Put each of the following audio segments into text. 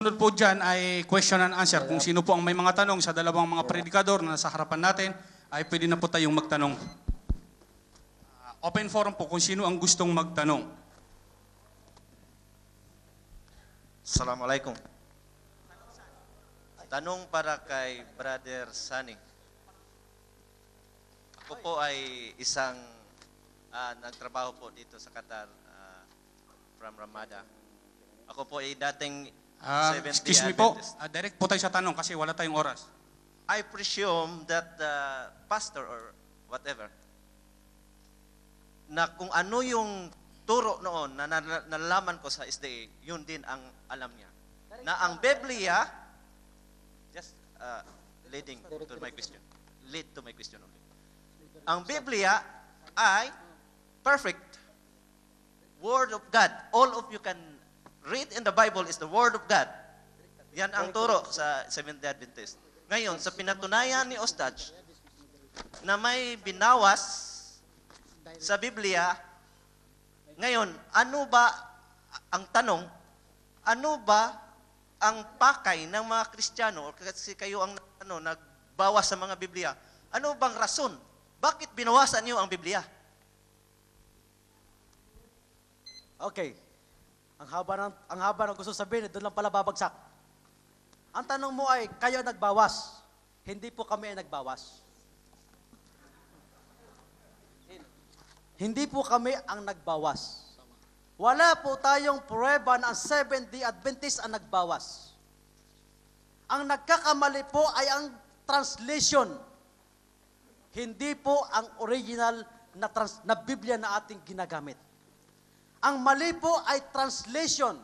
susunod po dyan ay question and answer. Kung sino po ang may mga tanong sa dalawang mga predikador na nasa harapan natin, ay pwede na po tayong magtanong. Open forum po kung sino ang gustong magtanong. Assalamualaikum. Tanong para kay Brother Sunny. Ako po ay isang nagtrabaho po dito sa Qatar from Ramada. Ako po ay dating Seventh-day Excuse me po, Adventist. direct po tayo sa tanong kasi wala tayong oras. I presume that the pastor or whatever, na kung ano yung turo noon na nalalaman ko sa SDA, yun din ang alam niya. Na ang Biblia, just leading to my question, lead to my question only. Ang Biblia ay perfect Word of God. All of you can read in the Bible is the Word of God. Yan ang turo sa Seventh-day Adventist. Ngayon, sa pinatunayan ni Ostach na may binawas sa Biblia, ngayon, ano ba ang tanong, ano ba ang pakay ng mga Kristiyano, kasi kayo ang nagbawas sa mga Biblia, ano bang rason? Bakit binawasan niyo ang Biblia? Okay. Ang haba ng gusto sabihin, doon lang pala babagsak. Ang tanong mo ay, kayo nagbawas. Hindi po kami ay nagbawas. Hindi po kami ang nagbawas. Wala po tayong pruweba na ang Seventh-day Adventist ang nagbawas. Ang nagkakamali po ay ang translation. Hindi po ang original na Biblia na ating ginagamit. Ang mali po ay translation.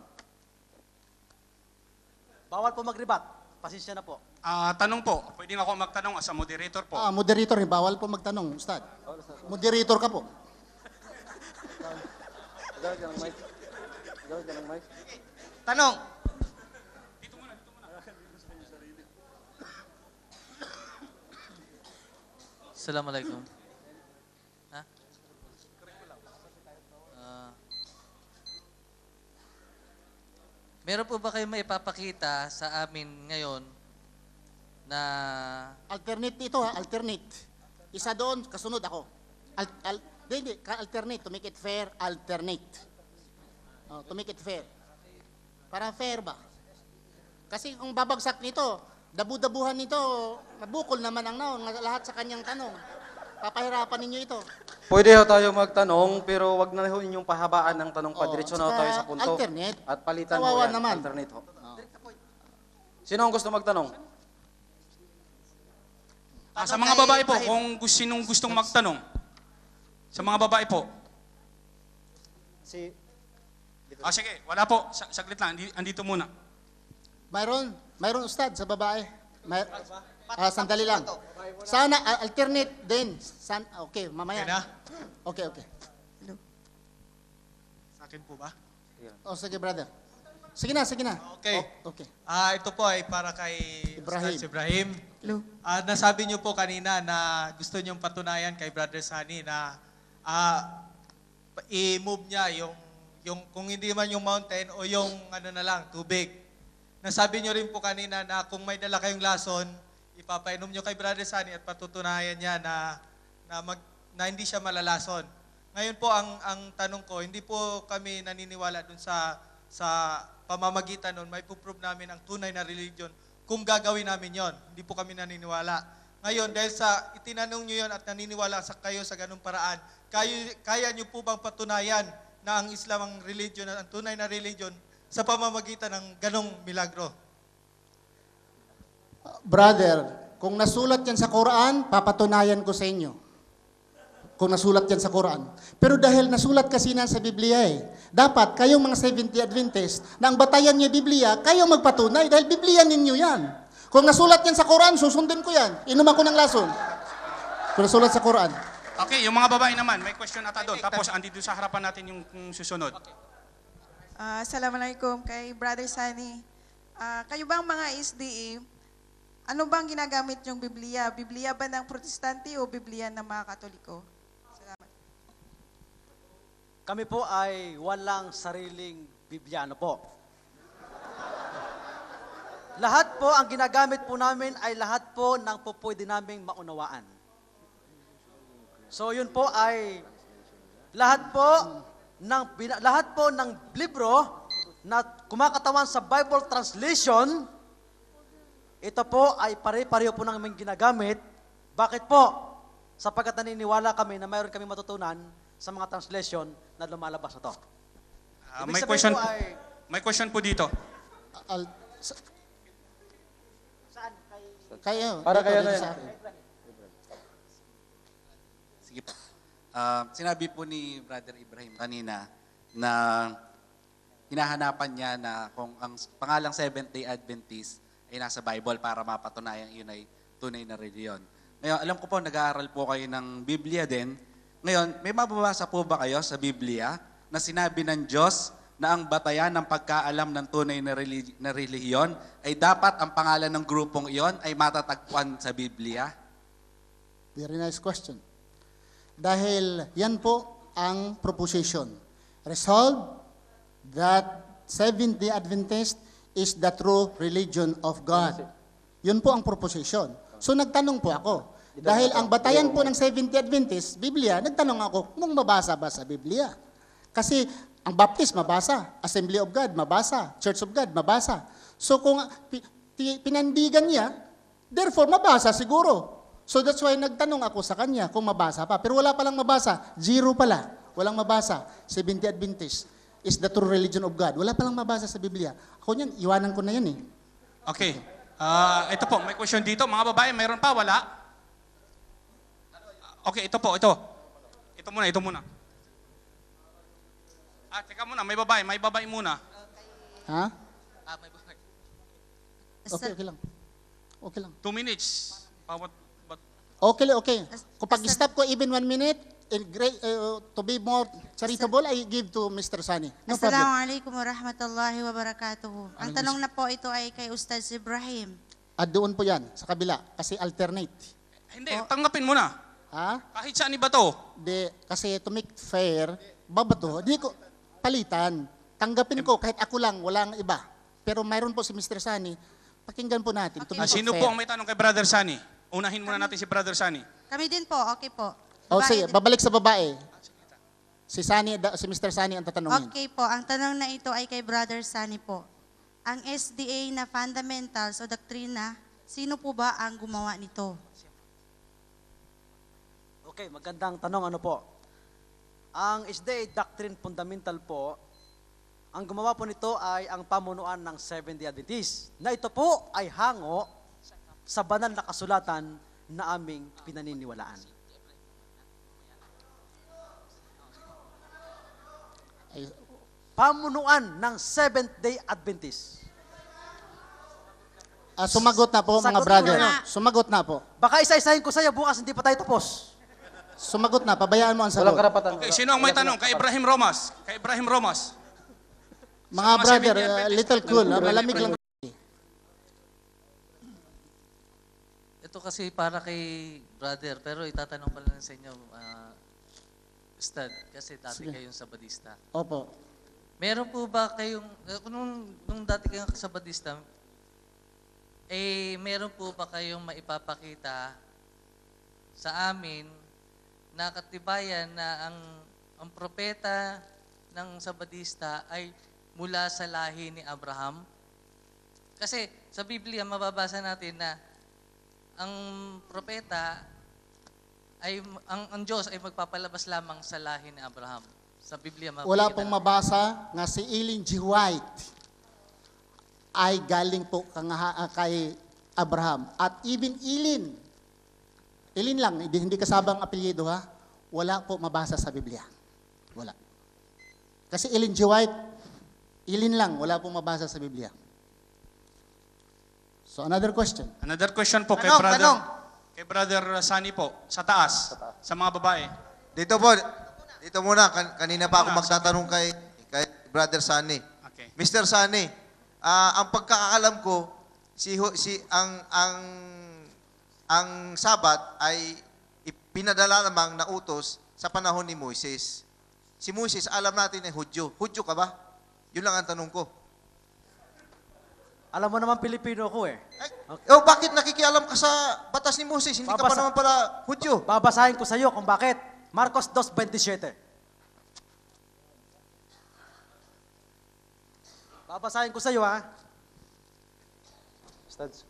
Bawal po mag-rebat. Pasensya na po. Tanong po, pwede ako magtanong as a moderator po. Moderator, bawal po magtanong, Ustad. Moderator ka po. Tanong. Assalamualaikum. Meron po ba kayo maipapakita sa amin ngayon na... Alternate ito ha, alternate. Isa doon, kasunod ako. Hindi, alternate, to make it fair, alternate. To make it fair. Para fair ba? Kasi kung babagsak nito, dabu-dabuhan nito, nabukol naman ang naon, lahat sa kanyang tanong. Papahirapan ninyo ito. Pwede ho tayo magtanong, pero wag na ho inyong pahabaan ng tanong pa. Diretso na ho tayo sa punto. Alternate. At palitan ho Kawawa yan. naman. Alternate ho. Sino ang gusto magtanong? Sa mga babae po, kung sinong gustong magtanong. Sa mga babae po. Sige, wala po. Saglit lang, andito muna. Mayroon Ustad sa babae. Sandali lang. Sana alternate din. Okay, mamaya. Okay. Hello. Sa akin po ba? Sige brother. Sige na. Okay. Okay. Ito po ay para kay Ibrahim. Ustaz Ibrahim. Hello. Nasabi niyo po kanina na gusto niyong patunayan kay Brother Sunny na i-move niya yung kung hindi man yung mountain o yung tubig. Nasabi niyo rin po kanina na kung may dala kayong lason, ipapainom niyo kay Brother Sunny at patutunayan niya na hindi siya malalason. Ngayon po ang tanong ko, hindi po kami naniniwala dun sa pamamagitan nun, may puprove namin ang tunay na religion kung gagawin namin yon. Hindi po kami naniniwala. Ngayon, dahil sa itinanong nyo yon at naniniwala kayo sa ganung paraan, kaya nyo po bang patunayan na ang Islam ang religion, ang tunay na religion sa pamamagitan ng ganong milagro? Brother, kung nasulat yan sa Quran, papatunayan ko sa inyo. Kung nasulat yan sa Quran. Pero dahil nasulat kasi na sa Biblia dapat kayong mga Seventh-day Adventist, na ang batayan niya Biblia, kayong magpatunay dahil Biblia ninyo yan. Kung nasulat yan sa Quran, susundin ko yan. Inom ako ng lason. Kung nasulat sa Quran. Okay, yung mga babae naman, may question ata doon. Tapos andito sa harapan natin yung susunod. Assalamualaikum kay Brother Sunny. Kayo bang mga SDA, ano bang ginagamit yung Biblia? Biblia ba ng Protestante o Biblia ng mga Katoliko? Salamat. Kami po ay walang sariling Bibliano po. Lahat po ang ginagamit po namin ay lahat po ng pupwede naming maunawaan. So yun po ay lahat po ng libro na kumakatawan sa Bible translation, ito po ay pare-pareho po namin ginagamit. Bakit po? Sapagkat naniniwala kami na mayroon kami matutunan sa mga translation na lumalabas na to. Ibig May sabihin question, po ay, may question po dito. Al- kayo. Para dito, kayo dito na yan. sa akin. Sige po. Sinabi po ni Brother Ibrahim kanina na hinahanapan niya na kung ang pangalang Seventh-day Adventist ay nasa Bible para mapatunayan yun ay tunay na reliyon. Ngayon, alam ko po, nag-aaral po kayo ng Biblia din. Ngayon, may mababasa po ba kayo sa Biblia na sinabi ng Diyos na ang batayan ng pagkaalam ng tunay na relihiyon ay dapat ang pangalan ng grupong iyon ay matatagpuan sa Biblia? Very nice question. Dahil yan po ang proposition. Resolve that Seventh-day Adventist is the true religion of God. Yun po ang proposition. So nagtanong po ako. Dahil ang batayan po ng Seventh-day Adventist, Biblia, nagtanong ako kung mabasa ba sa Biblia. Kasi ang Baptist, mabasa. Assembly of God, mabasa. Church of God, mabasa. So kung pinandigan niya, therefore mabasa siguro. So that's why nagtanong ako sa kanya kung mabasa pa. Pero wala palang mabasa. Zero pala. Walang mabasa. Seventh-day Adventist is the true religion of God. Wala palang mabasa sa Biblia. Ako niyan, iwanan ko na yan eh. Okay. Ito po, may question dito. Mga babae, mayroon pa? Wala? Okay, ito po, ito. Ito muna. Teka muna, may babae muna. Ha? May babae. Okay lang. Okay lang. 2 minutes. Bawat, Okay. Kung pag-stop ko even 1 minute, to be more charitable, I give to Mr. Sani. No problem. Assalamualaikum warahmatullahi wabarakatuh. Ang tanong na po ito ay kay Ustaz Ibrahim. At doon po yan, sa kabila, kasi alternate. Hindi, tanggapin mo na. Ha? Kahit saan iba to. Kasi to make fair, babato, di ko palitan. Tanggapin ko kahit ako lang, walang iba. Pero mayroon po si Mr. Sani, pakinggan po natin. To make Sino fair. po ang may tanong kay Brother Sani? Unahin muna natin si Brother Sani. Kami din po, okay po. Sige, babalik sa babae. Si Mr. Sani ang tatanungin. Okay po, ang tanong na ito ay kay Brother Sani po. Ang SDA na fundamentals o doktrina, sino po ba ang gumawa nito? okay, magandang tanong ano po. Ang SDA Doctrine Fundamental po, ang gumawa po nito ay ang pamunuan ng Seventh-day Adventist, na ito po ay hango sa banal na kasulatan na aming pinaniniwalaan. Pamunuan ng Seventh-day Adventist. Sumagot na po, mga Sagot brother. ko na. Sumagot na po. Baka isa-isahin ko sa iyo, bukas hindi pa tayo tapos. Sumagot na, pabayaan mo ang Walang sagot. karapatan. Okay, sino ang may tanong? Kay Ibrahim Romas. Mga Sa mga brother, Seventh-day Adventist. little cool, malamig lang. Ito kasi para kay brother, pero itatanong ko lang sa inyo, Ustad, kasi dati Sige. kayong Sabadista. Opo. Meron po ba kayong, nung dati kayong Sabadista, meron po ba kayong maipapakita sa amin na katibayan na ang propeta ng Sabadista ay mula sa lahi ni Abraham? Kasi sa Biblia mababasa natin na ang propeta ay ang Diyos ay magpapalabas lamang sa lahi ni Abraham. Sa Biblia Wala pong mabasa nga si Ellen G. White ay galing po kay Abraham. At even Ellen lang, hindi kasabang apelyido ha, wala po mabasa sa Biblia. Wala. Kasi Ellen G. White, Ellen lang, wala pong mabasa sa Biblia. So another question. Another question po kay Tanong, Brother. tanong. Kay Brother Sani po, sa taas, sa mga babae. Dito muna. Kanina pa ako magtatanong kay Brother Sani. Okay. Mr. Sani, ang pagkakaalam ko, ang Sabat ay ipinadala namang na utos sa panahon ni Moises. Si Moises, alam natin ay Hudyo. Hudyo ka ba? Yun lang ang tanong ko. Alam mo naman Pilipino ko eh. Bakit nakikialam ka sa batas ni Moses? Hindi ka pa Babasa- naman pala Hudyo. Babasahin ko sa iyo kung bakit. Marcos 2:27. Babasahin ko sa iyo ha. Ustads.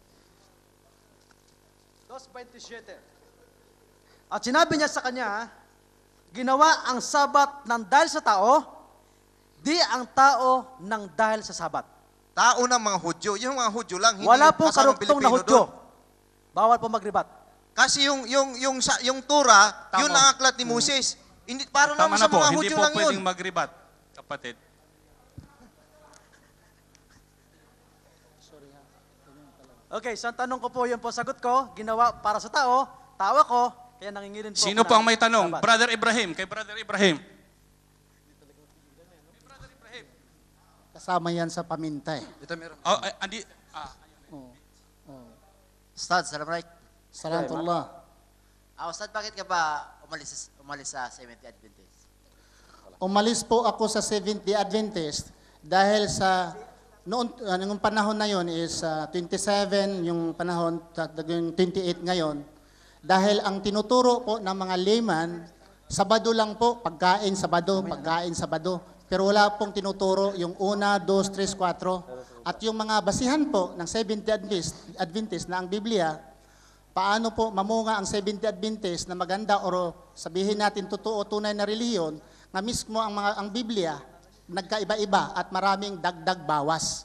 2:27. At sinabi niya sa kanya, ginawa ang Sabat ng dahil sa tao, di ang tao ng dahil sa Sabat. Tao ng mga Hudyo. Yung mga Hudyo lang, hindi Wala pong kasamang karugtong na Pilipino Hudyo. doon. Bawal po magribat. Kasi yung Torah, Tama. yun ang aklat ni Moses. Hindi, para Tama naman na sa po, mga hindi Hudyo po lang yun. pwedeng magribat, kapatid. Okay, so ang tanong ko po, yun po sagot ko, ginawa para sa tao, tao ako, kaya nangingilin po Sino ako po ng ang may tanong? Sabat. Brother Ibrahim, kay Brother Ibrahim. Kasama yan sa paminta eh. Dito meron. Oh, Ustad, salam right. Salatullah. Ustad, bakit ka ba umalis sa Seventh Adventist? Umalis po ako sa Seventh Adventist dahil sa noong panahon na yon is 27, yung panahon, yung 28 ngayon. Dahil ang tinuturo po ng mga layman, Sabado lang po, pagkain Sabado. Pero wala pong tinuturo yung 1, 2, 3, 4. At yung mga basihan po ng Seventh Adventist na ang Biblia, paano po mamunga ang Seventh Adventist na maganda o sabihin natin totoo, tunay na relihiyon, na mismo ang Biblia, nagkaiba-iba at maraming dagdag bawas.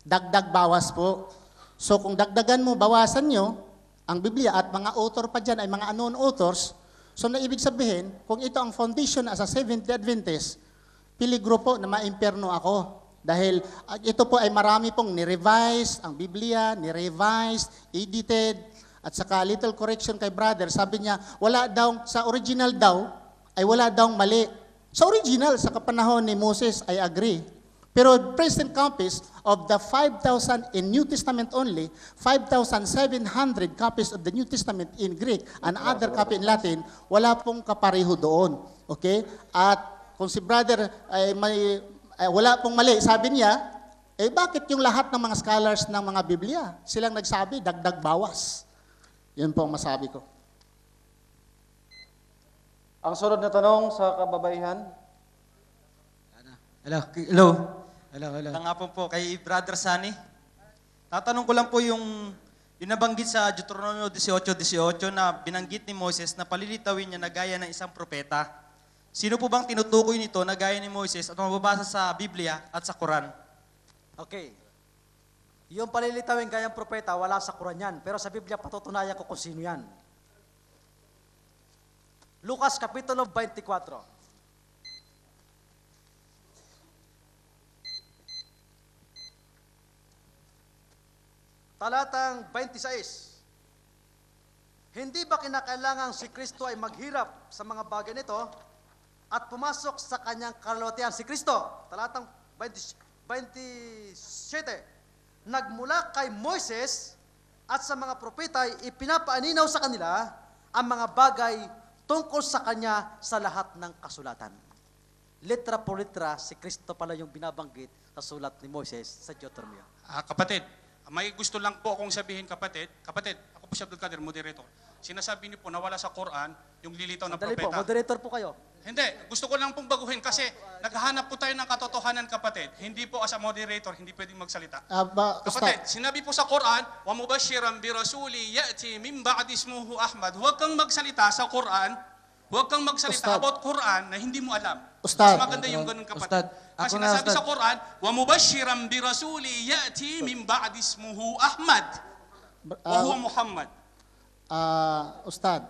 Dagdag bawas po. So kung dagdagan mo, bawasan nyo, ang Biblia at mga author pa dyan ay mga unknown authors, so na ibig sabihin, kung ito ang foundation as a Seventh Adventist, piligro po na ma-imperno ako. Dahil ito po ay marami pong ni-revise, ang Biblia, ni-revise, edited, at saka little correction kay brother, sabi niya, wala daw, sa original daw, ay wala daw mali. Sa original, sa kapanahon ni Moses, I agree. Pero present copies of the 5,000 in New Testament only, 5,700 copies of the New Testament in Greek and other copy in Latin, wala pong kapareho doon. Okay? At kung si brother ay wala pong mali, sabi niya, bakit yung lahat ng mga scholars ng mga Biblia, silang nagsabi, dagdag bawas. Yun po ang masabi ko. Ang sunod na tanong sa kababaihan. Hello nga po kay Brother Sunny. Tatanong ko lang po yung nabanggit sa Deuteronomio 18:18 na binanggit ni Moses na palilitawin niya na gaya ng isang propeta. Sino po bang tinutukoy nito na gaya ni Moses at mababasa sa Biblia at sa Quran? Okay. Yung palilitawin gayang propeta, wala sa Quran yan. Pero sa Biblia, patutunayan ko kung sino yan. Lucas Kapitulo 24. Talatang 26. Hindi ba kinakailangan si Kristo ay maghirap sa mga bagay nito at pumasok sa kanyang kalwatian si Kristo? Talatang 27. Nagmula kay Moises at sa mga propeta ay ipinapaaninaw sa kanila ang mga bagay tungkol sa kanya sa lahat ng kasulatan. Litra por litra, si Kristo pala yung binabanggit sa sulat ni Moises sa Deuteronomio. Kapatid, may gusto lang po akong sabihin, kapatid, ako po si Abdul Kader, moderator. Sinasabi niyo po na wala sa Quran yung lilitaw ng Sandali po, propeta. moderator po kayo. Hindi, gusto ko lang pong baguhin kasi naghahanap po tayo ng katotohanan, kapatid. Hindi po as a moderator, hindi pwedeng magsalita. Kapatid, sinabi po sa Quran, wa mubashiran bi rasuli ya'ti min ba'di ismuhu Ahmad. Huwag kang magsalita sa Quran, huwag kang magsalita about Quran na hindi mo alam. Ustad. Mas maganda yung ganun, kapatid. Ustad, Kasi ako na, nasabi Ustad. sa Quran, wa mubashiran bi rasuli ya'ti min ba'di ismuhu Ahmad. Wa huwa Muhammad. Ustad,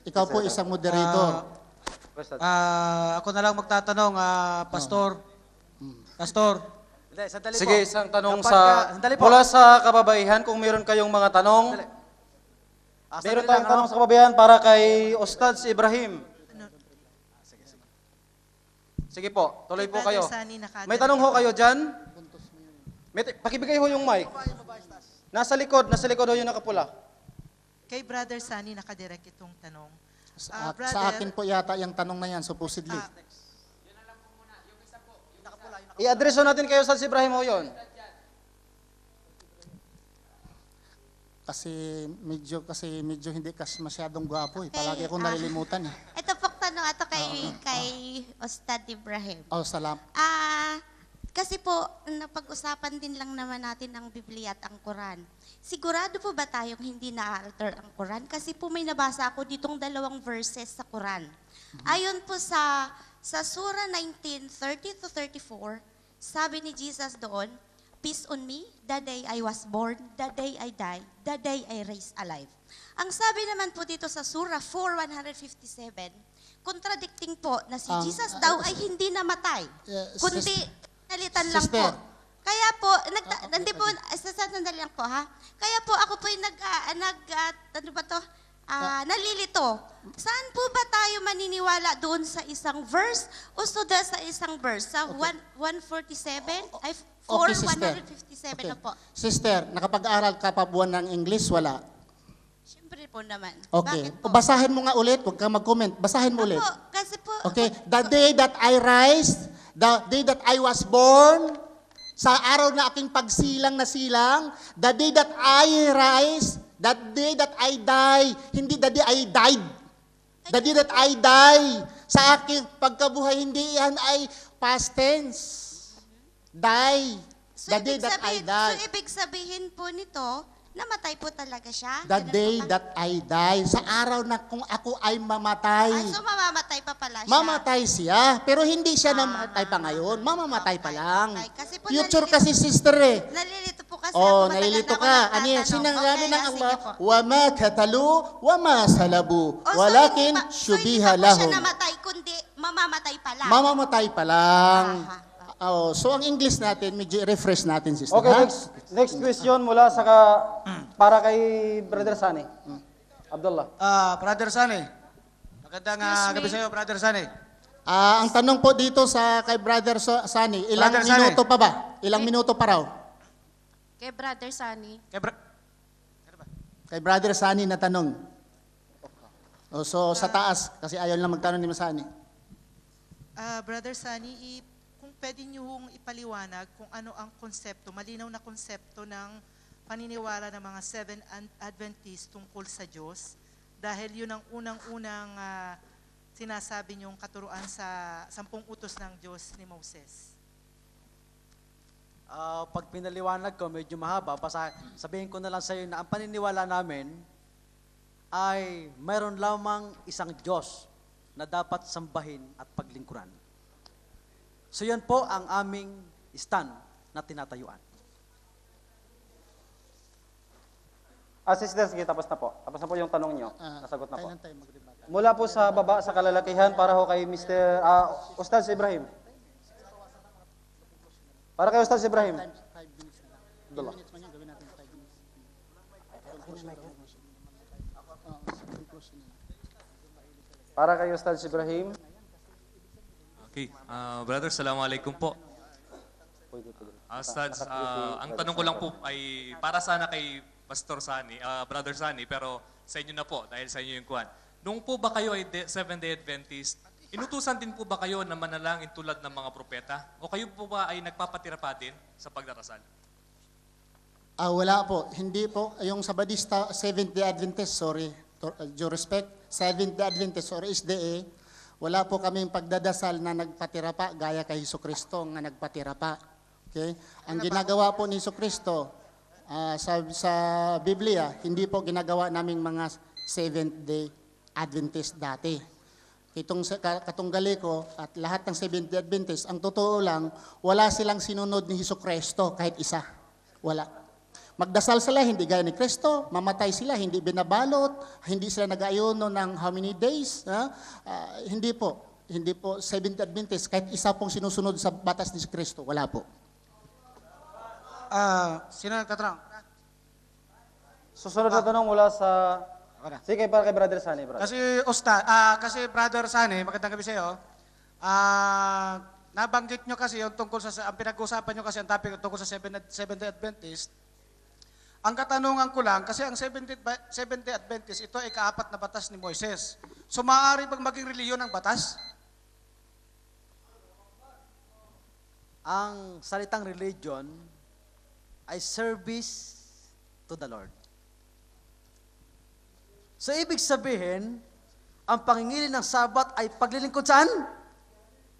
ikaw po isang moderator. Ako na lang magtatanong, Pastor. Pastor. Hindi, sandali Sige, po. isang tanong Sandali po. mula sa kababaihan, kung meron kayong mga tanong. Sandali. Meron Sandali tayong lang, tanong sa kababaihan para kay Ustad si Ibrahim. Sige po, tuloy po kayo. May tanong ho kayo dyan? Pakibigay ho yung mic. Nasa likod ho yung nakapula. Kay Brother Sunny, nakadirect itong tanong. Sa akin po yata yung tanong na yan, supposedly. I-address ho natin kayo sa si Ibrahim ho yun. Kasi medyo hindi masyadong gwapo eh. Palagi akong nalilimutan eh. Ito pong tanong ato kay Ustad Ibrahim. Oh, salam. Kasi po, napag-usapan din lang naman natin ang Biblia at ang Quran. Sigurado po ba tayong hindi na-alter ang Quran? Kasi po may nabasa ako ditong 2 verses sa Quran. Ayon po sa Surah 19:30-34, sabi ni Jesus doon, "Peace on me, the day I was born, the day I died, the day I raised alive." Ang sabi naman po dito sa Surah 4:157, contradicting po na si Jesus daw ay hindi namatay, kundi nalitan lang po. Kaya po, sandali lang po ha. Kaya po ako po nalilito. Saan po ba tayo maniniwala doon sa isang verse o sa isang verse? Sa 147? Ay, 4:157 na po. Sister, nakapag-aral ka pa buwan ng English? Wala. Siyempre po naman. Okay. Bakit po? Basahin mo nga ulit. Huwag kang mag-comment. Basahin mo ulit. Kasi po, Okay. The day that I rise, the day that I was born, sa araw na aking pagsilang na silang, the day that I rise, the day that I die, hindi the day I died. The day that I die, sa aking pagkabuhay, hindi yan ay past tense. Die. The day that I die. So, ibig sabihin po nito, namatay po talaga siya? The day that I die. Sa araw na kung ako ay mamatay. So, mamamatay pa pala siya? Mamatay siya, pero hindi siya namatay pa ngayon. Mamamatay pa lang. Kasi po Future kasi, sister eh. Nalilito po kasi Oh, ako. nalilito ka. Ano yan? Sinanggabi ng Allah, sige po. wa ma katalu, wa ma salabu, walakin syubiha So, hindi lahum. siya namatay, kundi mamamatay pa lang. Mamamatay pa lang. Oh, so ang English natin, medyo refresh natin, sister. Okay, ha? next question mula sa para kay Brother Sani. Abdullah. Brother Sani. Magandang gabi sa iyo, Brother Sani. Ang tanong po dito kay Brother Sani, ilang Brother Sani. minuto pa ba? Ilang minuto pa raw? Kay Brother Sani. Kay Brother Sani na tanong. So sa taas, kasi ayaw lang magtanong ni Masani. Brother Sani, kung pwede niyo hong ipaliwanag kung ano ang konsepto, malinaw na konsepto ng paniniwala ng mga Seventh Adventist tungkol sa Diyos, dahil yun ang unang-unang sinasabi niyong katuruan sa 10 utos ng Diyos ni Moses. Pag pinaliwanag ko, medyo mahaba. Sabihin ko na lang sa iyo na ang paniniwala namin ay mayroon lamang isang Diyos na dapat sambahin at paglingkuran. So yan po ang aming stand na tinatayuan. Sisters, sige, tapos na po. Tapos na po yung tanong nyo. Nasagot na po. Mula po sa baba, sa kalalakihan, para ho kay Mr. Ustaz Ibrahim. Para kay Ustaz Ibrahim. Abdullah. Para kay Ustaz Ibrahim. Okay. Brother, assalamualaikum po. Ustads, ang tanong ko lang po ay para sana kay Pastor Sani, Brother Sani, pero sa inyo na po, dahil sa inyo yung kuhan. Nung po ba kayo ay Seventh-day Adventist, inutusan din po ba kayo na manalangin tulad ng mga propeta? O kayo po ba ay nagpapatira pa din sa pagdarasal? Wala po. Hindi po. Yung Sabadista, Seventh-day Adventist, sorry, due respect, Seventh-day Adventist or SDA, wala po kaming pagdadasal na nagpatira pa, gaya kay Jesucristo nga nagpatira pa. Okay? Ang ginagawa po ni Jesucristo sa Biblia, hindi po ginagawa naming mga Seventh-day Adventist dati. Itong katunggali ko at lahat ng Seventh-day Adventist, ang totoo lang, wala silang sinunod ni Jesucristo kahit isa. Wala. Magdasal sila, hindi gaya ni Kristo. Mamatay sila, hindi binabalot. Hindi sila nag-ayuno ng how many days. Hindi po. Hindi po Seventh-day Adventist. Kahit isa pong sinusunod sa batas ni Kristo. Wala po. Sino nagtatanong? Susunod na tanong mula sa... Sige, para kay Brother Sani. Brother. Kasi Brother Sani, magandang gabi sa iyo. Nabanggit nyo kasi yung tungkol ang pinag-uusapan nyo kasi ang topic tungkol sa Seventh-day Adventist. Ang katanungan ko lang, kasi ang Seventh-day Adventist, ito ay kaapat na batas ni Moises. So maaari bang maging reliyon ang batas? Ang salitang religion ay service to the Lord. So ibig sabihin, ang pangingili ng Sabat ay paglilingkod saan?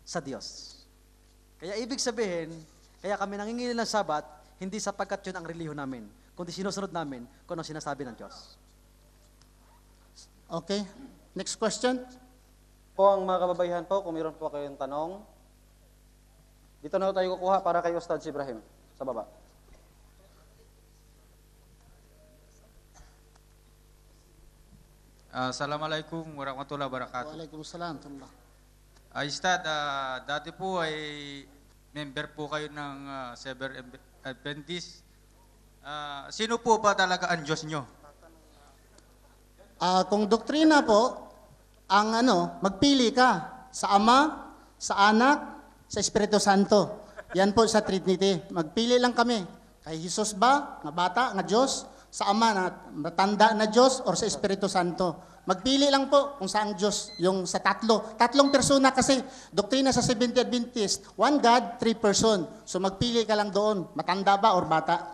Sa Diyos. Kaya ibig sabihin, kaya kami nangingili ng Sabat, hindi sapagkat yun ang relihiyon namin, kundi sinusunod namin kung ano sinasabi ng Diyos. Okay. Next question. Po ang mga kababayan po, kung mayroon po kayong tanong, dito na tayo kukuha para kay Ustad Ibrahim sa baba. Assalamualaikum warahmatullahi wabarakatuh. Waalaikumsalam. Tullah. Ustad, dati po ay member po kayo ng Seventh Adventist. Sino po ba talaga ang Diyos nyo? Kung doktrina po, ang magpili ka sa Ama, sa Anak, sa Espiritu Santo. Yan po sa Trinity. Magpili lang kami. Kay Jesus ba, nga bata, nga Diyos, sa Ama na matanda na Diyos, or sa Espiritu Santo. Magpili lang po kung saan Diyos, yung sa tatlo. Tatlong persona kasi, doktrina sa Seventh Adventist, one God, three person. So magpili ka lang doon, matanda ba or bata.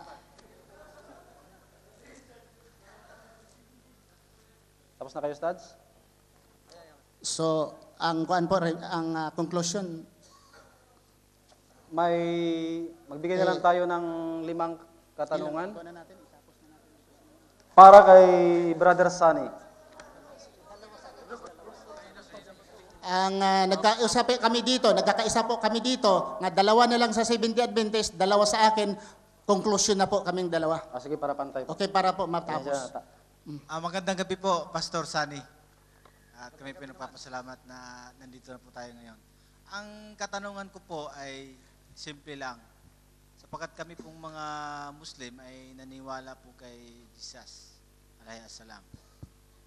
Tapos na kayo, Stads? So, ang conclusion, magbigay na lang tayo ng 5 katanungan. Para kay Brother Sunny. ang nagkakaisa po kami dito, nga 2 na lang sa Seventh Adventist, 2 sa akin, conclusion na po kaming 2. Sige, para pantay po. Okay, para po matapos. Magandang gabi po, Pastor Sunny. At kami pinagpapasalamat na nandito na po tayo ngayon. Ang katanungan ko po ay simple lang. Sapagkat kami pong mga Muslim ay naniwala po kay Jesus, alayhi assalam.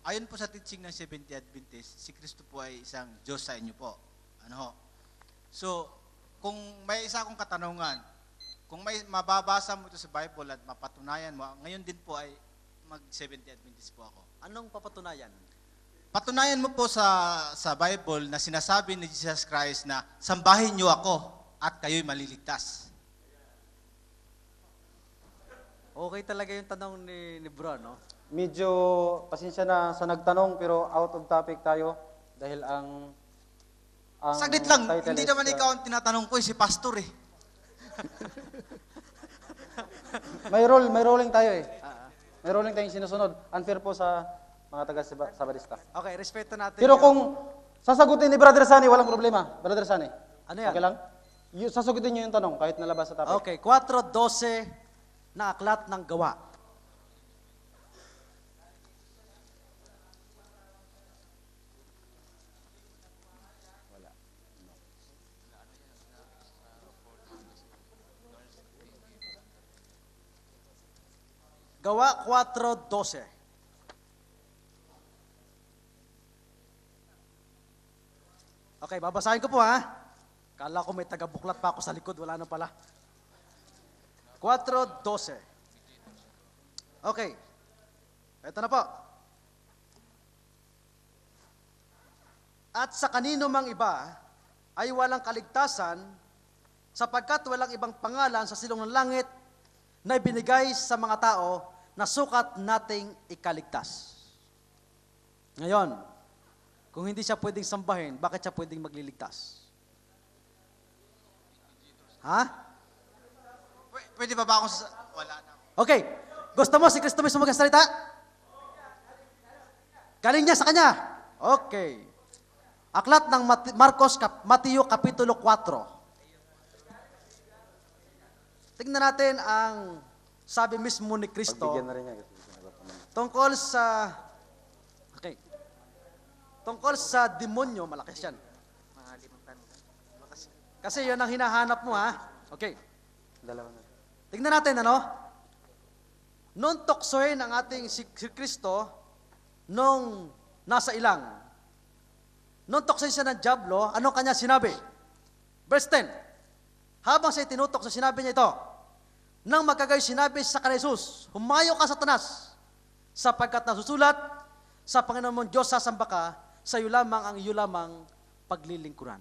Ayon po sa teaching ng Seventh Adventist, si Kristo po ay isang Diyos sa inyo po. So, kung may isa akong katanungan, kung may mababasa mo ito sa Bible at mapatunayan mo, ngayon din po ay mag-Seventh Adventist po ako. Anong papatunayan? Patunayan mo po sa Bible na sinasabi ni Jesus Christ na sambahin niyo ako at kayo'y maliligtas. Okay talaga yung tanong ni Bro, no? Medyo, pasensya na sa nagtanong, pero out of topic tayo dahil ang Saglit lang, title hindi is, naman ikaw ang tinatanong ko, si Pastor eh. may rolling tayo eh. May rolling tayong sinusunod. Unfair po sa mga taga-Sabadista. Okay, respeto natin. Pero kung sasagutin ni Brother Sunny, walang problema. Brother Sunny. Ano yan? Okay lang? Sasagutin niyo yung tanong kahit nalabas sa topic. Okay, 4:12 na aklat ng gawa. Gawa 4:12. Okay, babasahin ko po ha. Kala ko may taga-buklat pa ako sa likod, wala na pala. 4:12. Okay. Ito na po. At sa kanino mang iba ay walang kaligtasan sapagkat walang ibang pangalan sa silong ng langit na ibinigay sa mga tao na sukat nating ikaligtas. Ngayon, kung hindi siya pwedeng sambahin, bakit siya pwedeng magliligtas? Ha? Pwede ba akong wala na. Okay. Gusto mo si Kristo mismo magsalita? Galing niya sa kanya. Okay. Aklat ng Mateo Kapitulo 4. Tingnan natin ang sabi mismo ni Kristo tungkol sa demonyo, malaki yan. Kasi yun ang hinahanap mo, ha? Okay. Tingnan natin, Noong tuksohin ang ating si Kristo, nung nasa ilang, noong tuksohin siya ng dyablo, anong kanya sinabi? Verse 10. Habang siya tinutok, sinabi niya ito, nang magkagayo sinabi sa kanila Jesus, humayo ka, Satanas, sapagkat nasusulat, sa Panginoon mong Diyos sasamba ka, sa iyo lamang ang iyo lamang paglilingkuran.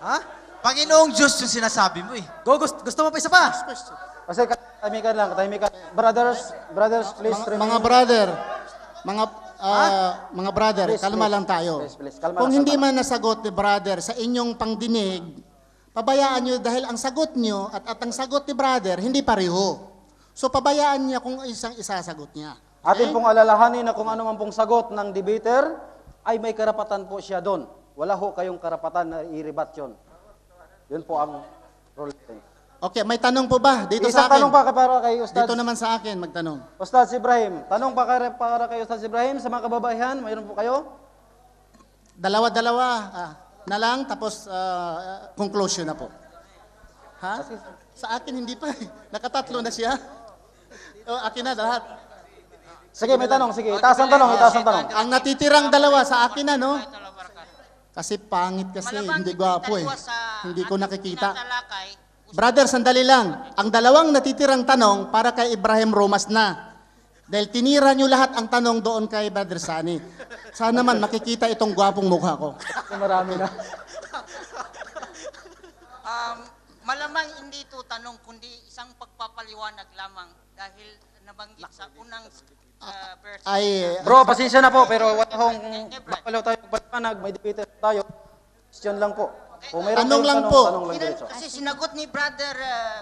Ha? Panginoong Diyos yung sinasabi mo eh. Gusto mo pa isa pa? Kasi katahimikan lang. Brothers, please. Mga brother, Mga brother, Please, kalma please. lang tayo. Please, kalma Kung lang, hindi kalma man nasagot ni brother sa inyong pangdinig, pabayaan nyo dahil ang sagot nyo at ang sagot ni brother hindi pareho. So pabayaan niya kung isang isasagot niya. Atin pong alalahanin na kung ano man pong sagot ng debater, ay may karapatan po siya doon. Wala ho kayong karapatan na i-rebat yun. Yun po ang rule. Okay, may tanong po ba dito Isang sa akin? tanong pa para kay Ustad. Dito naman sa akin, magtanong. Ustad Ibrahim, tanong pa para kay Ustad Ibrahim sa mga kababaihan, mayroon po kayo? Dalawa-dalawa na lang, tapos conclusion na po. Ha? Sa akin hindi pa. Nakatatlo na siya. Akin na lahat. Sige, may tanong. Sige, itaas ang tanong, itaas ang tanong. Ang natitirang dalawa sa akin na, no? Kasi pangit kasi, hindi gwapo eh. Hindi ko nakikita. Brother, sandali lang. Ang dalawang natitirang tanong para kay Ibrahim Romas na. Dahil tinira nyo lahat ang tanong doon kay Brother Sani. Sana man makikita itong gwapong mukha ko. Marami na. Malamang hindi ito tanong, kundi isang pagpapaliwanag lamang dahil nabanggit sa unang verse. Bro, pasensya na po, pero wala hong bakalaw tayo pagpaliwanag, may debater tayo. Question lang po. Kung mayroon Tanong kayong lang po. Tanong lang diretso. Kasi sinagot ni brother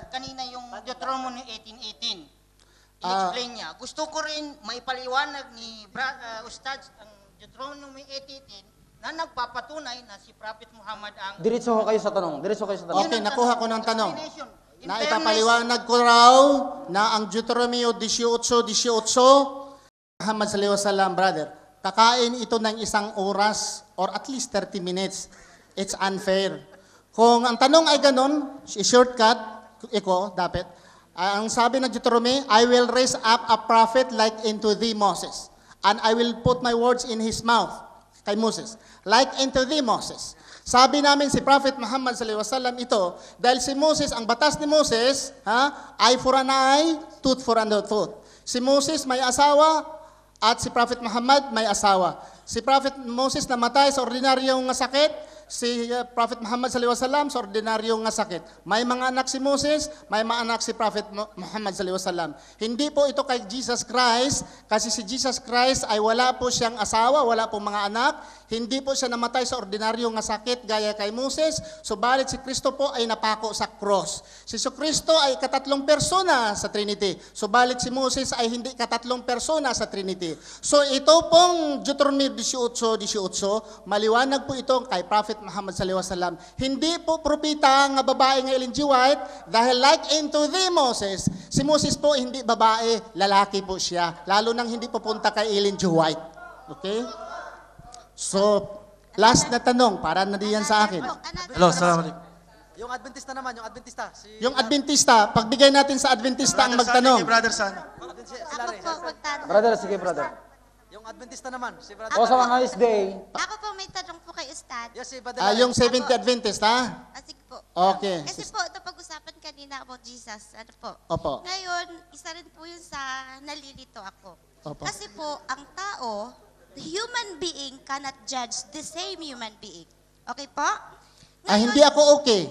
kanina yung Deuteronomy 18:18. I-explain niya. Gusto ko rin maipaliwanag ni Ustad ang Deuteronomy 18:18 na nagpapatunay na si Prophet Muhammad ang... Diretso ho kayo sa tanong. Diretso kayo sa tanong. Okay, nakuha ko ng tanong. Na ipapaliwanag ko raw na ang Deuteronomy 18:18, Muhammad sallallahu alaihi wasallam, brother, kakain ito ng 1 oras or at least 30 minutes. It's unfair. Kung ang tanong ay ganon, shortcut, dapat, ang sabi ng Deuteronomy, I will raise up a prophet like unto thee, Moses, and I will put my words in his mouth, kay Moses, like unto thee, Moses. Sabi namin si Prophet Muhammad sallallahu alaihi wasallam ito, dahil si Moses, ang batas ni Moses, eye for an eye, tooth for an tooth. Si Moses may asawa, at si Prophet Muhammad may asawa. Si Prophet Moses namatay sa ordinaryong sakit, si Prophet Muhammad sallallahu alaihi wasallam sa ordinaryong sakit. May mga anak si Moses, may mga anak si Prophet Muhammad sallallahu alaihi wasallam. Hindi po ito kay Jesus Christ, kasi si Jesus Christ ay wala po siyang asawa, wala po mga anak. Hindi po siya namatay sa ordinaryong sakit gaya kay Moses, subalit si Kristo po ay napako sa cross. Si Kristo ay katatlong persona sa Trinity, subalit si Moses ay hindi katatlong persona sa Trinity. So ito pong Deuteronomy 18:18, maliwanag po ito kay Prophet Muhammad sallallahu alaihi wasallam. Hindi po propeta nga babae nga Ellen G. White, dahil like into thee Moses, si Moses po hindi babae, lalaki po siya, lalo nang hindi pupunta kay Ellen G. White. Okay? So, last na tanong, para na diyan sa akin. Hello, salamat. Yung Adventista naman, yung Adventista. Yung Adventista, pagbigay natin sa Adventista ang magtanong. Brother Sani. Brother, sige brother. Yung Adventista naman, si brother. O sa mga SDA. Ako po may tanong po kay Ustad. Yes, si brother. Yung 70 Adventist, ha? Sige po. Okay. Kasi po, napag-usapan kanina about Jesus. Ano po? Opo. Ngayon, isa rin po yun sa nalilito ako. Opo. Kasi po, ang tao, the human being cannot judge the same human being. Okay po? Hindi ako okay.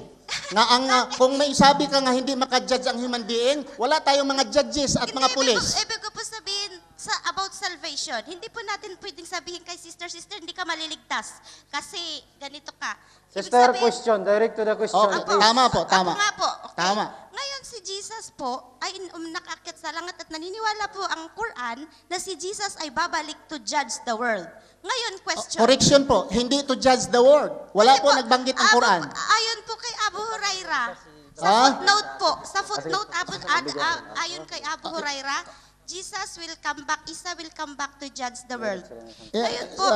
Kung may sabi ka nga hindi makajudge ang human being, wala tayong mga judges at mga pulis. Ibig ko po sabihin about salvation. Hindi po natin pwedeng sabihin kay sister, hindi ka maliligtas. Kasi ganito ka. Sister, question. Direct to the question. Tama po, tama. Ako nga po. Okay. Tama. Ngayon si Jesus po ay nakaakyat sa langit at naniniwala po ang Quran na si Jesus ay babalik to judge the world. Ngayon, question. Correction po, hindi to judge the world. Wala po nagbanggit ang Quran. Ayon po kay Abu Huraira, sa footnote po, ayon kay Abu Huraira, Jesus will come back, Isa will come back to judge the world. Ngayon po.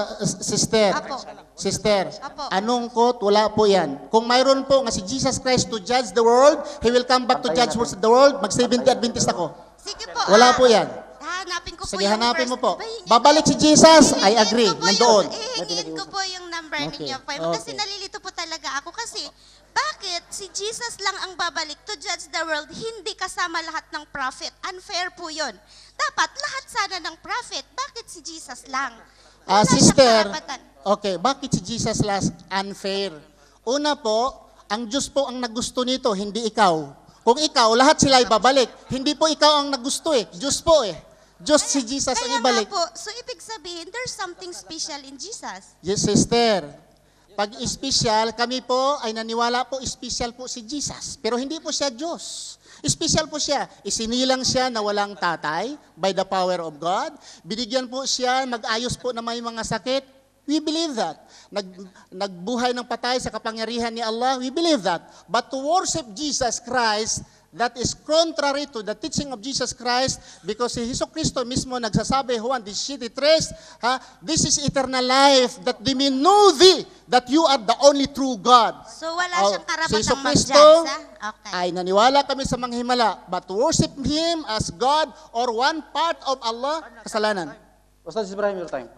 Sister, anong quote? Wala po yan. Kung mayroon po nga si Jesus Christ to judge the world, He will come back to judge the world, mag-70 Adventist ako. Sige po. Wala po yan. Hanapin ko po Sige, yung hanapin verse. mo po. Babalik si Jesus, I agree, nandoon. Hihingin ko po yung number ninyo. Kasi nalilito po talaga ako kasi bakit si Jesus lang ang babalik to judge the world, hindi kasama lahat ng prophet? Unfair po yun. Dapat lahat sana ng prophet. Bakit si Jesus lang? Sister, okay, bakit si Jesus last unfair? Una po, ang Diyos po ang nagusto nito, hindi ikaw. Kung ikaw, lahat sila ay babalik. Hindi po ikaw ang nagusto Diyos po Diyos si Jesus ang Kaya ibalik. nga po, so ibig sabihin, there's something special in Jesus. Yes, sister. Pag special, kami po ay naniwala po, special po si Jesus. Pero hindi po siya Diyos. Special po siya. Isinilang siya na walang tatay by the power of God. Binigyan po siya, mag-ayos po na may mga sakit. We believe that. Nagbuhay ng patay sa kapangyarihan ni Allah. We believe that. But to worship Jesus Christ, that is contrary to the teaching of Jesus Christ because si Hesus Kristo mismo nagsasabi, Juan 17:3, this is eternal life, that they may know thee, that you are the only true God. So wala siyang Si karapatang Hesus Kristo mag-judge, okay. ay naniwala kami sa mga himala, but to worship Him as God or one part of Allah, kasalanan. Ustad Ibrahim, your time.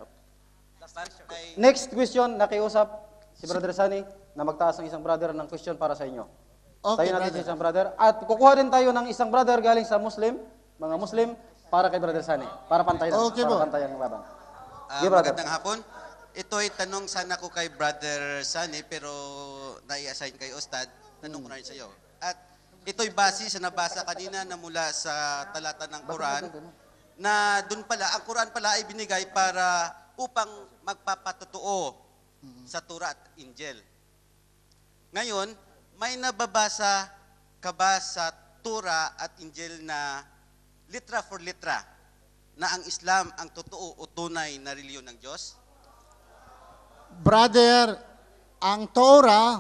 Next question, nakiusap si Brother Sani na magtaas ng isang brother ng question para sa inyo. Okay, Tayo natin brother. sa isang brother. At kukuha din tayo ng isang brother galing sa Muslim, mga Muslim, para kay Brother Sani. Para pantay lang. Okay, para po. pantay ang laban. Sige, brother. Magandang hapon. Ito ay tanong sana ko kay Brother Sani pero nai-assign kay Ustad. Tanong ko na rin sa iyo. At ito'y base sa nabasa kanina na mula sa talata ng Quran na doon pala, ang Quran pala ay binigay para upang magpapatotoo sa Torah at Injil. Ngayon, may nababasa ka ba sa Torah at Injil na litra for litra na ang Islam ang totoo o tunay na reliyon ng Diyos? Brother, ang Torah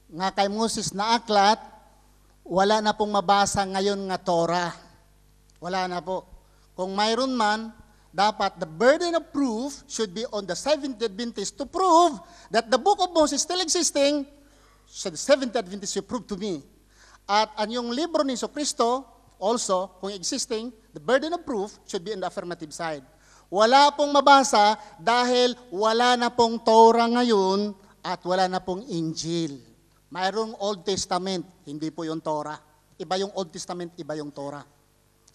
nga kay Moses na aklat, wala na pong mabasa ngayon nga Torah. Wala na po. Kung mayroon man, dapat the burden of proof should be on the Seventh Adventist to prove that the book of Moses still existing. So the Seventh Adventist will prove to me. At ang yung libro ni Kristo, also, kung existing, the burden of proof should be on the affirmative side. Wala pong mabasa dahil wala na pong Torah ngayon at wala na pong Injil. Mayroong Old Testament, hindi po yung Torah. Iba yung Old Testament, iba yung Torah.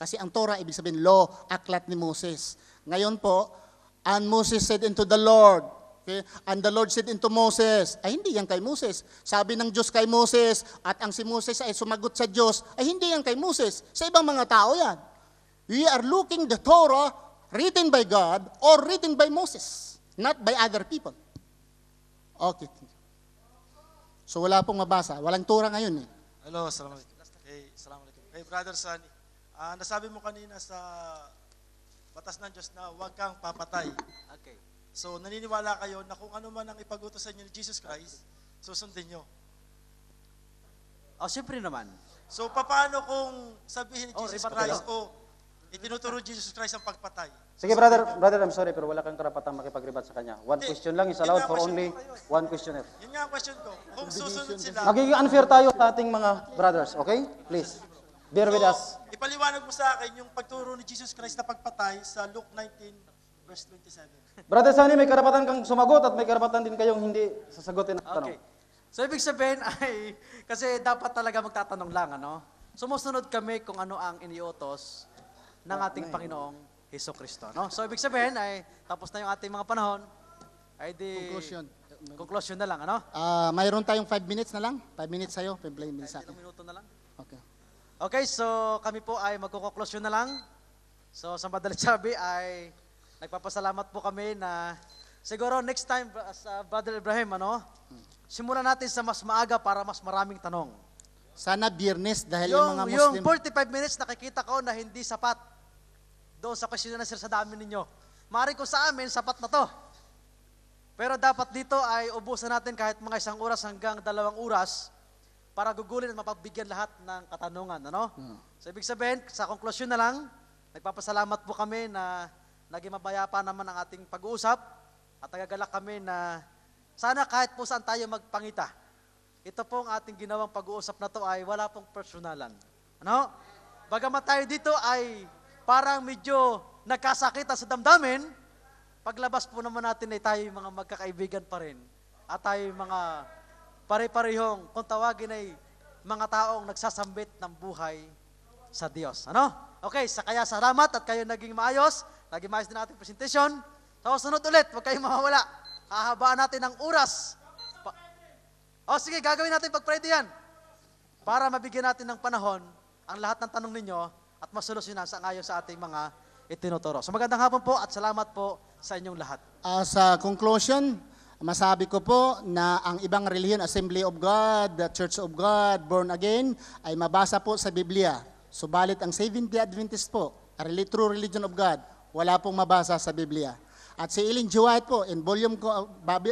Kasi ang Torah, ibig sabihin, law, aklat ni Moses. Ngayon po, and Moses said unto the Lord, okay, and the Lord said unto Moses, ay hindi yan kay Moses. Sabi ng Diyos kay Moses, at ang si Moses ay sumagot sa Diyos, ay hindi yan kay Moses. Sa ibang mga tao yan. We are looking the Torah written by God or written by Moses, not by other people. Okay. So wala pong mabasa. Walang Torah ngayon eh. Hello, assalamualaikum. Assalamualaikum. Hey, Brother Sani, nasabi mo kanina sa batas ng Diyos na huwag kang papatay. Okay. So, naniniwala kayo na kung ano man ang ipag-utos sa inyo ni Jesus Christ, susundin nyo. Siyempre naman. So, paano kung sabihin ni Jesus ribat Christ ka o itinuturo ni Jesus Christ ang pagpatay? Sige, brother, I'm sorry, pero wala kang karapatang makipag-rebat sa kanya. One question lang is allowed for only one questioner. Yun nga ang question ko. Kung susunod sila, Magiging unfair tayo sa ating mga brothers, okay? Please, bear with us. ipaliwanag mo sa akin yung pagturo ni Jesus Christ na pagpatay sa Luke 19, verse 27. Brother Sani, may karapatan kang sumagot at may karapatan din kayong hindi sasagutin ang tanong. Okay. So, ibig sabihin ay, kasi dapat talaga magtatanong lang, ano? Sumusunod kami kung ano ang iniutos ng ating Panginoong Hesus Kristo, no? So, ibig sabihin ay, tapos na yung ating mga panahon, ay di... Conclusion na lang, ano? Mayroon tayong 5 minutes na lang. 5 minutes sa'yo, 5 minutes sa akin. 5 minuto na lang. Okay. Okay, so kami po ay magkukonklusyon na lang. So, sa madalit sabi ay, nagpapasalamat po kami na, siguro next time, Brother Ibrahim, ano? Simulan natin sa mas maaga para mas maraming tanong. Sana Biyernes dahil yung mga Muslim... Yung 45 minutes nakikita ko na hindi sapat doon sa question na sa dami ninyo. Mari ko sa amin, sapat na to. Pero dapat dito ay ubusan natin kahit mga 1 oras hanggang 2 oras para gugulin at mapagbigyan lahat ng katanungan. Ano? So ibig sabihin, sa konklusyon na lang, nagpapasalamat po kami na naging mapayapa naman ang ating pag-uusap at nagagalak kami na sana kahit po saan tayo magpangita. Ito pong ating ginawang pag-uusap na to ay wala pong personalan. Ano? Bagamat tayo dito ay parang medyo nagkasakitan sa damdamin, paglabas po naman natin ay tayo mga magkakaibigan pa rin. At tayo mga pare-parehong, kung tawagin ay mga taong nagsasambit ng buhay sa Diyos. Ano? Okay, kaya salamat at kayo naging maayos. Naging maayos din ating presentation. So, sunod ulit, huwag kayong mawawala. Hahabaan natin ang oras. Sige, gagawin natin pag-pray yan. Para mabigyan natin ng panahon ang lahat ng tanong ninyo at masolusyonan sa ayon sa ating mga itinuturo. So magandang hapon po at salamat po sa inyong lahat. Sa conclusion, masabi ko po na ang ibang relihiyon, Assembly of God, the Church of God, Born Again, ay mabasa po sa Biblia. Subalit ang Seventh-day Adventist po, a true religion of God, wala pong mabasa sa Biblia. At si Ellen G. White po, in volume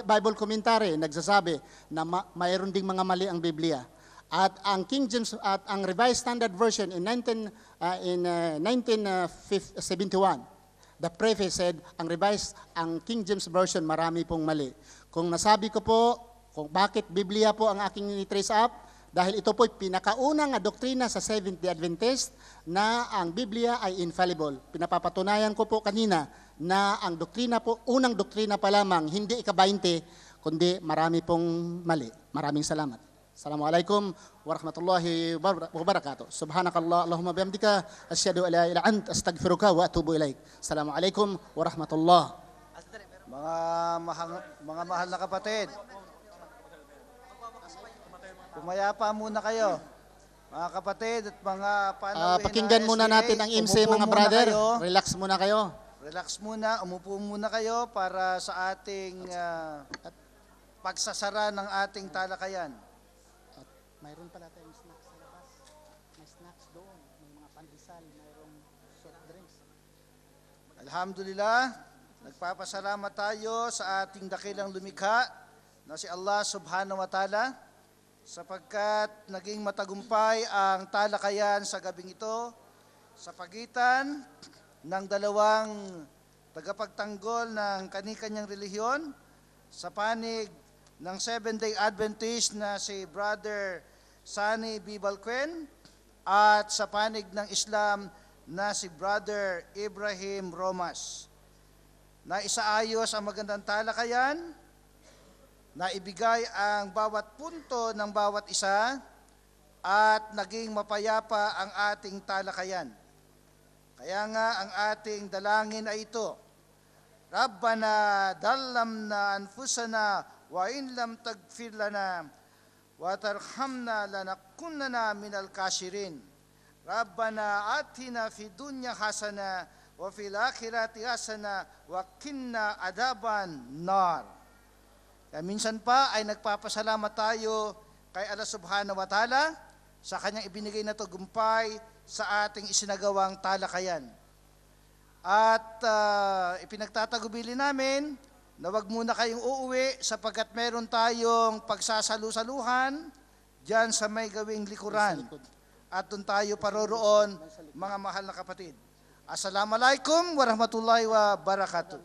Bible Commentary, nagsasabi na mayroon ding mga mali ang Biblia. At ang King James at ang Revised Standard Version in 1971, the preface said, ang King James Version marami pong mali. Kung nasabi ko po, kung bakit Biblia po ang aking ni-trace up, dahil ito po pinakaunang doktrina sa Seventh-day Adventist na ang Biblia ay infallible. Pinapapatunayan ko po kanina na ang doktrina po, unang doktrina pa lamang, hindi ika-20, kundi marami pong mali. Maraming salamat. Assalamualaikum warahmatullahi wabarakatuh. Subhanakallah, Allahumma bihamdika, asyhadu an la ilaha illa anta, astaghfiruka wa atubu ilaik. Assalamualaikum warahmatullah. Mga mahal na kapatid, pumayapa muna kayo. Mga kapatid at mga panawin pakinggan muna natin ang IMSE, mga brother. Relax muna kayo. Relax muna, umupo muna kayo para sa ating pagsasara ng ating talakayan. Mayroon pala tayong snacks sa labas. May snacks doon. May mga pandesal, mayroong soft drinks. Alhamdulillah, nagpapasalamat tayo sa ating dakilang lumikha na si Allah subhanahu wa ta'ala sapagkat naging matagumpay ang talakayan sa gabing ito sa pagitan ng dalawang tagapagtanggol ng kani-kanyang relihiyon sa panig ng Seventh-day Adventist na si Brother Sani Bibalquen at sa panig ng Islam na si Brother Ibrahim Romas. Na isaayos ang magandang talakayan, na ibigay ang bawat punto ng bawat isa at naging mapayapa ang ating talakayan. Kaya nga ang ating dalangin ay ito, Rabbana dallamna anfusana wa in lam tagfir lana wa tarhamna lanakunanna minal kasirin. Rabbana atina fid dunya hasana wa fil akhirati hasana wa qina adaban nar. Kaya minsan pa ay nagpapasalamat tayo kay Allah subhanahu wa ta'ala sa kanyang ibinigay na tagumpay sa ating isinagawang talakayan. At ipinagtatagubili namin na wag muna kayong uuwi sapagkat meron tayong pagsasalu-saluhan dyan sa may gawing likuran. At doon tayo paroroon, mga mahal na kapatid. Assalamualaikum warahmatullahi wabarakatuh.